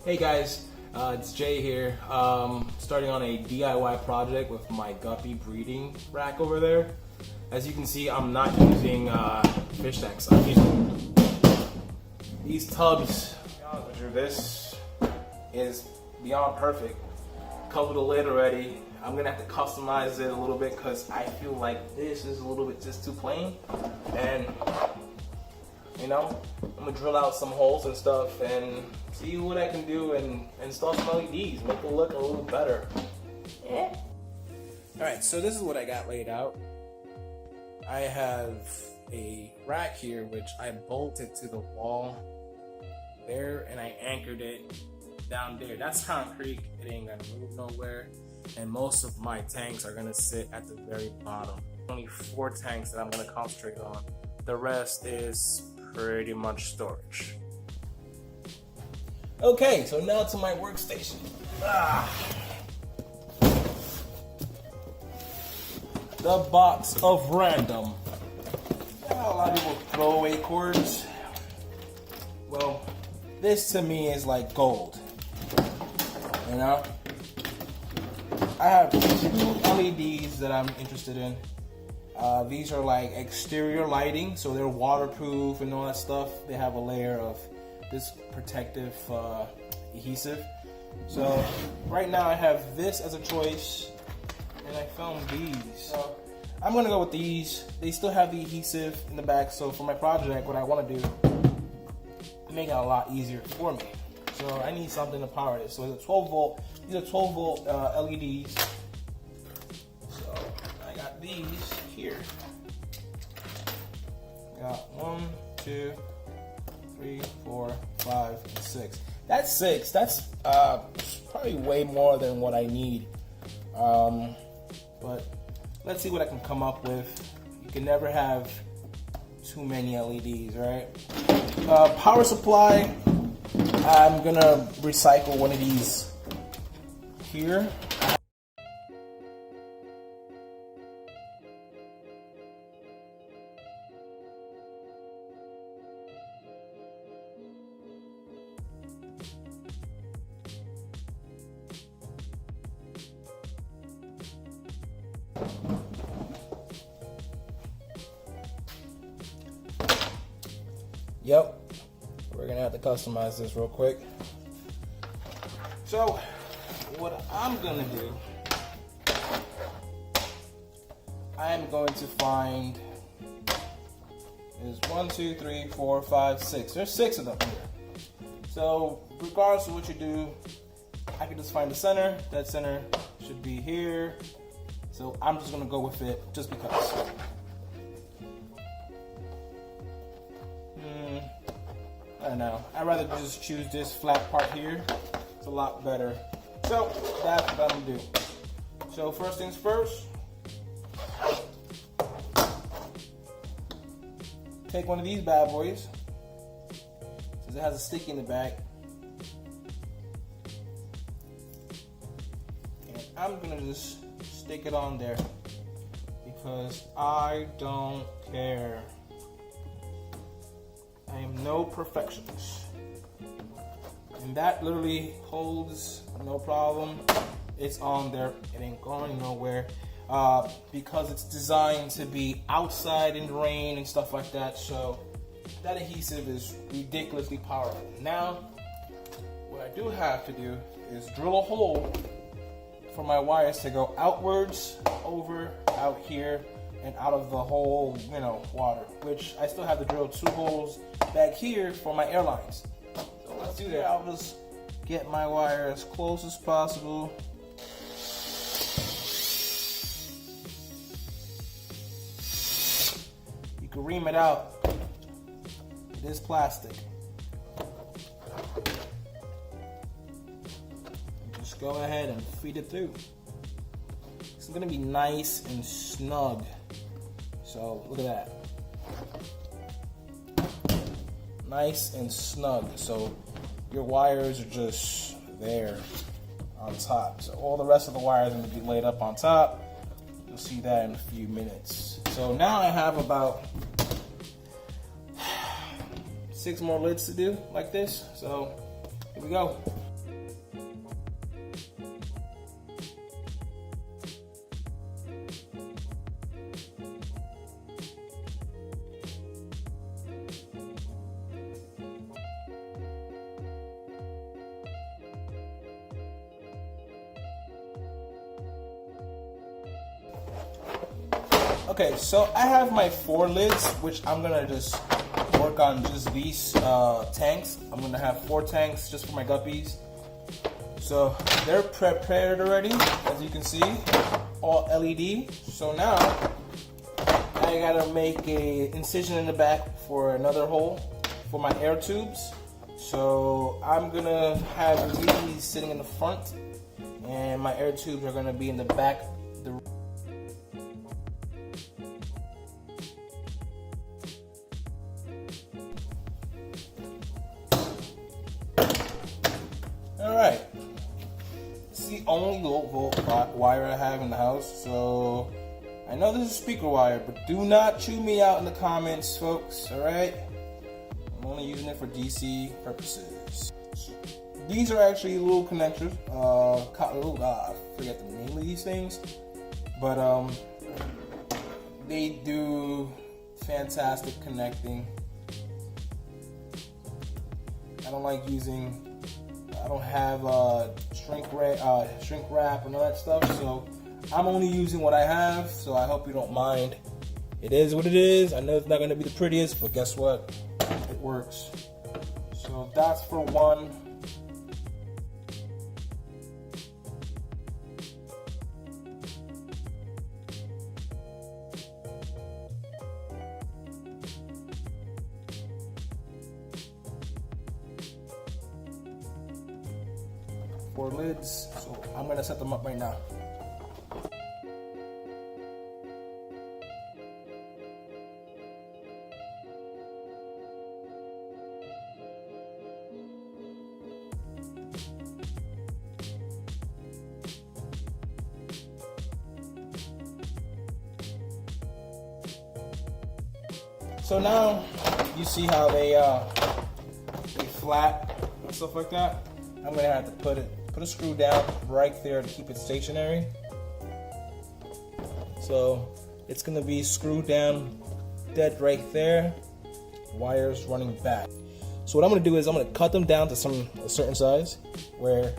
Hey guys, it's Jay here. Starting on a DIY project with my Guppy breeding rack over there. As you can see, I'm not using fish tanks. I'm using these tubs. To be honest with you, this is beyond perfect. Comes with a lid already. I'm gonna have to customize it a little bit because I feel like this is a little bit just too plain. And you know, I'm gonna drill out some holes and stuff and see what I can do and install some LEDs, make it look a little better. Yeah. Alright, so this is what I got laid out. I have a rack here which I bolted to the wall there and I anchored it down there. That's concrete, it ain't gonna move nowhere. And most of my tanks are gonna sit at the very bottom. Only 4 tanks that I'm gonna concentrate on. The rest is pretty much storage. Okay, so now to my workstation. The box of random. You know, a lot of people throw away cords. Well, this to me is like gold. You know? I have 2 LEDs that I'm interested in. These are like exterior lighting, so they're waterproof and all that stuff. They have a layer of this protective adhesive. So right now I have this as a choice, and I found these. So I'm gonna go with these. They still have the adhesive in the back, so for my project, what I want to do, make it a lot easier for me. So I need something to power this. So it's a 12 volt. These are 12 volt LEDs. So I got these here. Got 1, 2, 3, 4, 5, 6. That's 6. That's probably way more than what I need. But let's see what I can come up with. You can never have too many LEDs, right? Power supply. I'm gonna recycle one of these here. Yep, we're gonna have to customize this real quick. So, what I'm gonna do, I am going to find, is 1, 2, 3, 4, 5, 6. There's 6 of them here. So, regardless of what you do, I can just find the center. That center should be here. So, I'm just gonna go with it just because. I don't know. I'd rather just choose this flat part here. It's a lot better. So that's what I'm gonna do. So first things first, take one of these bad boys, since it has a sticky in the back, and I'm gonna just stick it on there because I don't care. I am no perfectionist. And that literally holds no problem. It's on there, it ain't going nowhere. Because it's designed to be outside in the rain and stuff like that. So that adhesive is ridiculously powerful. Now, what I do have to do is drill a hole for my wires to go outwards, over, out here, and out of the whole, you know, water, which I still have to drill 2 holes back here for my airlines. So let's do that. I'll just get my wire as close as possible. You can ream it out. It is plastic. Just go ahead and feed it through. It's gonna be nice and snug. So look at that. Nice and snug. So your wires are just there on top. So all the rest of the wires are going to be laid up on top. You'll see that in a few minutes. So now I have about 6 more lids to do like this. So here we go. Okay, so I have my 4 lids, which I'm gonna just work on just these tanks. I'm gonna have 4 tanks just for my guppies. So they're prepared already, as you can see, all LED. So now I gotta make a incision in the back for another hole for my air tubes. So I'm gonna have these sitting in the front, and my air tubes are gonna be in the back. Alright, this is the only low volt wire I have in the house, so I know this is speaker wire, but do not chew me out in the comments, folks, alright? I'm only using it for DC purposes. These are actually little connectors, I forget the name of these things, but they do fantastic connecting. I don't like using, I don't have shrink wrap and all that stuff, so I'm only using what I have, so I hope you don't mind. It is what it is. I know it's not going to be the prettiest, but guess what? It works. So that's for one. Four lids, so I'm going to set them up right now. So now you see how they flat and stuff like that. I'm gonna have to put a screw down right there to keep it stationary. So it's gonna be screwed down dead right there. Wires running back. So what I'm gonna do is I'm gonna cut them down to a certain size where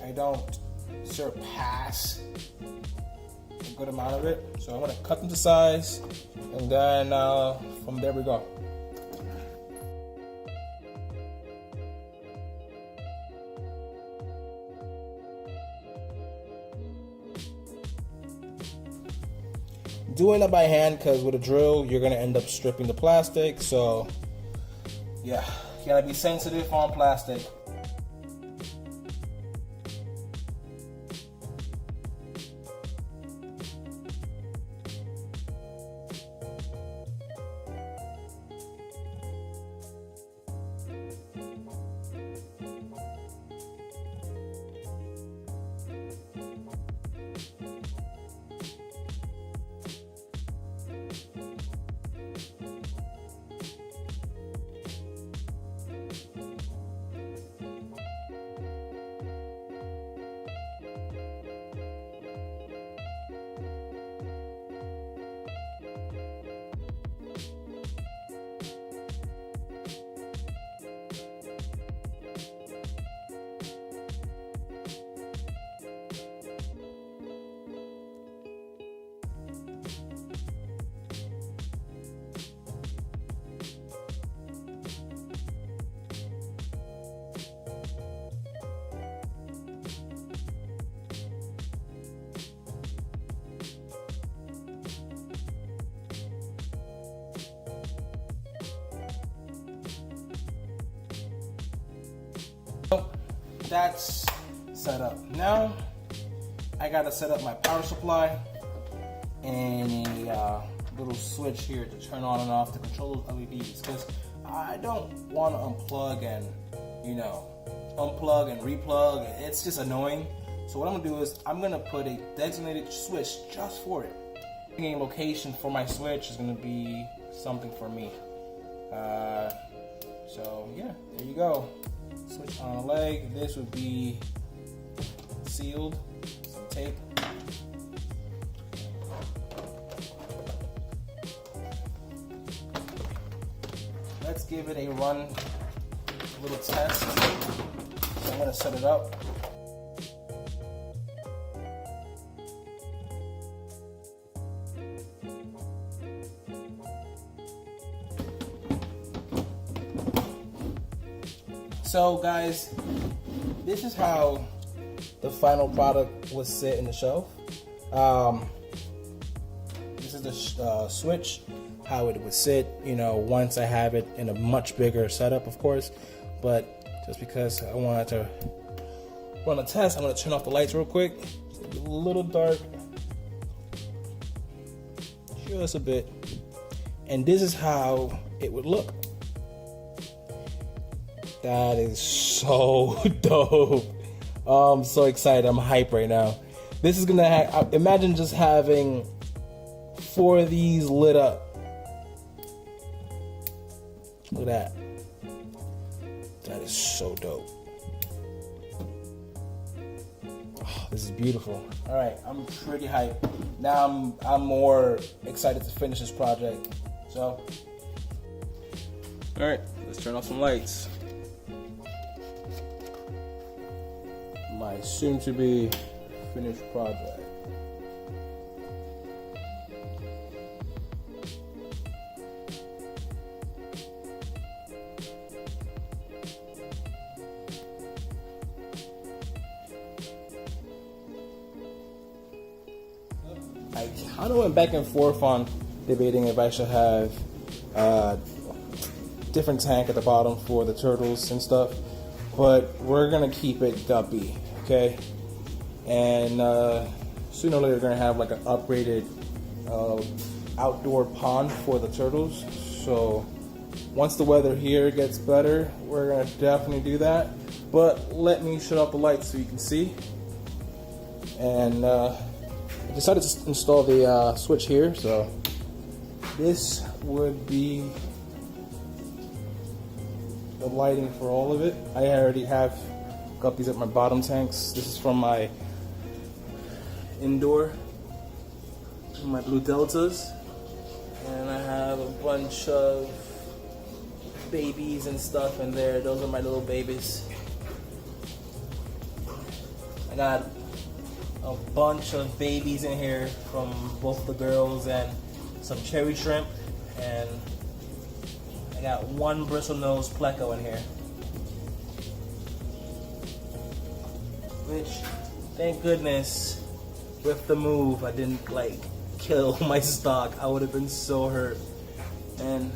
I don't surpass a good amount of it. So I'm gonna cut them to size, and then from there we go. Doing it by hand, because with a drill you're gonna end up stripping the plastic. So yeah, you gotta be sensitive on plastic. That's set up. Now I gotta set up my power supply and a little switch here to turn on and off to control those LEDs, because I don't want to unplug and unplug and replug. It's just annoying. So what I'm gonna do is I'm gonna put a designated switch just for it. A location for my switch is gonna be something for me. So yeah, there you go. Switch on a leg. This would be sealed. Some tape. Let's give it a run, a little test. So I'm going to set it up. So guys, this is how the final product would sit in the shelf. This is the switch, how it would sit, you know, once I have it in a much bigger setup, of course. But just because I wanted to run a test, I'm gonna turn off the lights real quick. It's a little dark, just a bit. And this is how it would look. That is so dope. I'm so excited. I'm hyped right now. This is gonna imagine just having 4 of these lit up. Look at that. That is so dope. Oh, this is beautiful. All right, I'm pretty hyped. Now I'm more excited to finish this project. So, all right, let's turn off some lights. My soon-to-be finished project. I kind of went back and forth on debating if I should have a different tank at the bottom for the turtles and stuff, but we're gonna keep it Guppy, okay? And sooner or later, we're gonna have like an upgraded outdoor pond for the turtles. So once the weather here gets better, we're gonna definitely do that. But let me shut off the lights so you can see. And I decided to install the switch here. So this would be the lighting for all of it. I already have guppies at my bottom tanks. This is from my indoor, my blue deltas, and I have a bunch of babies and stuff in there. Those are my little babies. I got a bunch of babies in here from both the girls and some cherry shrimp, and I got one bristlenose pleco in here, which, thank goodness, with the move I didn't like kill my stock. I would have been so hurt. And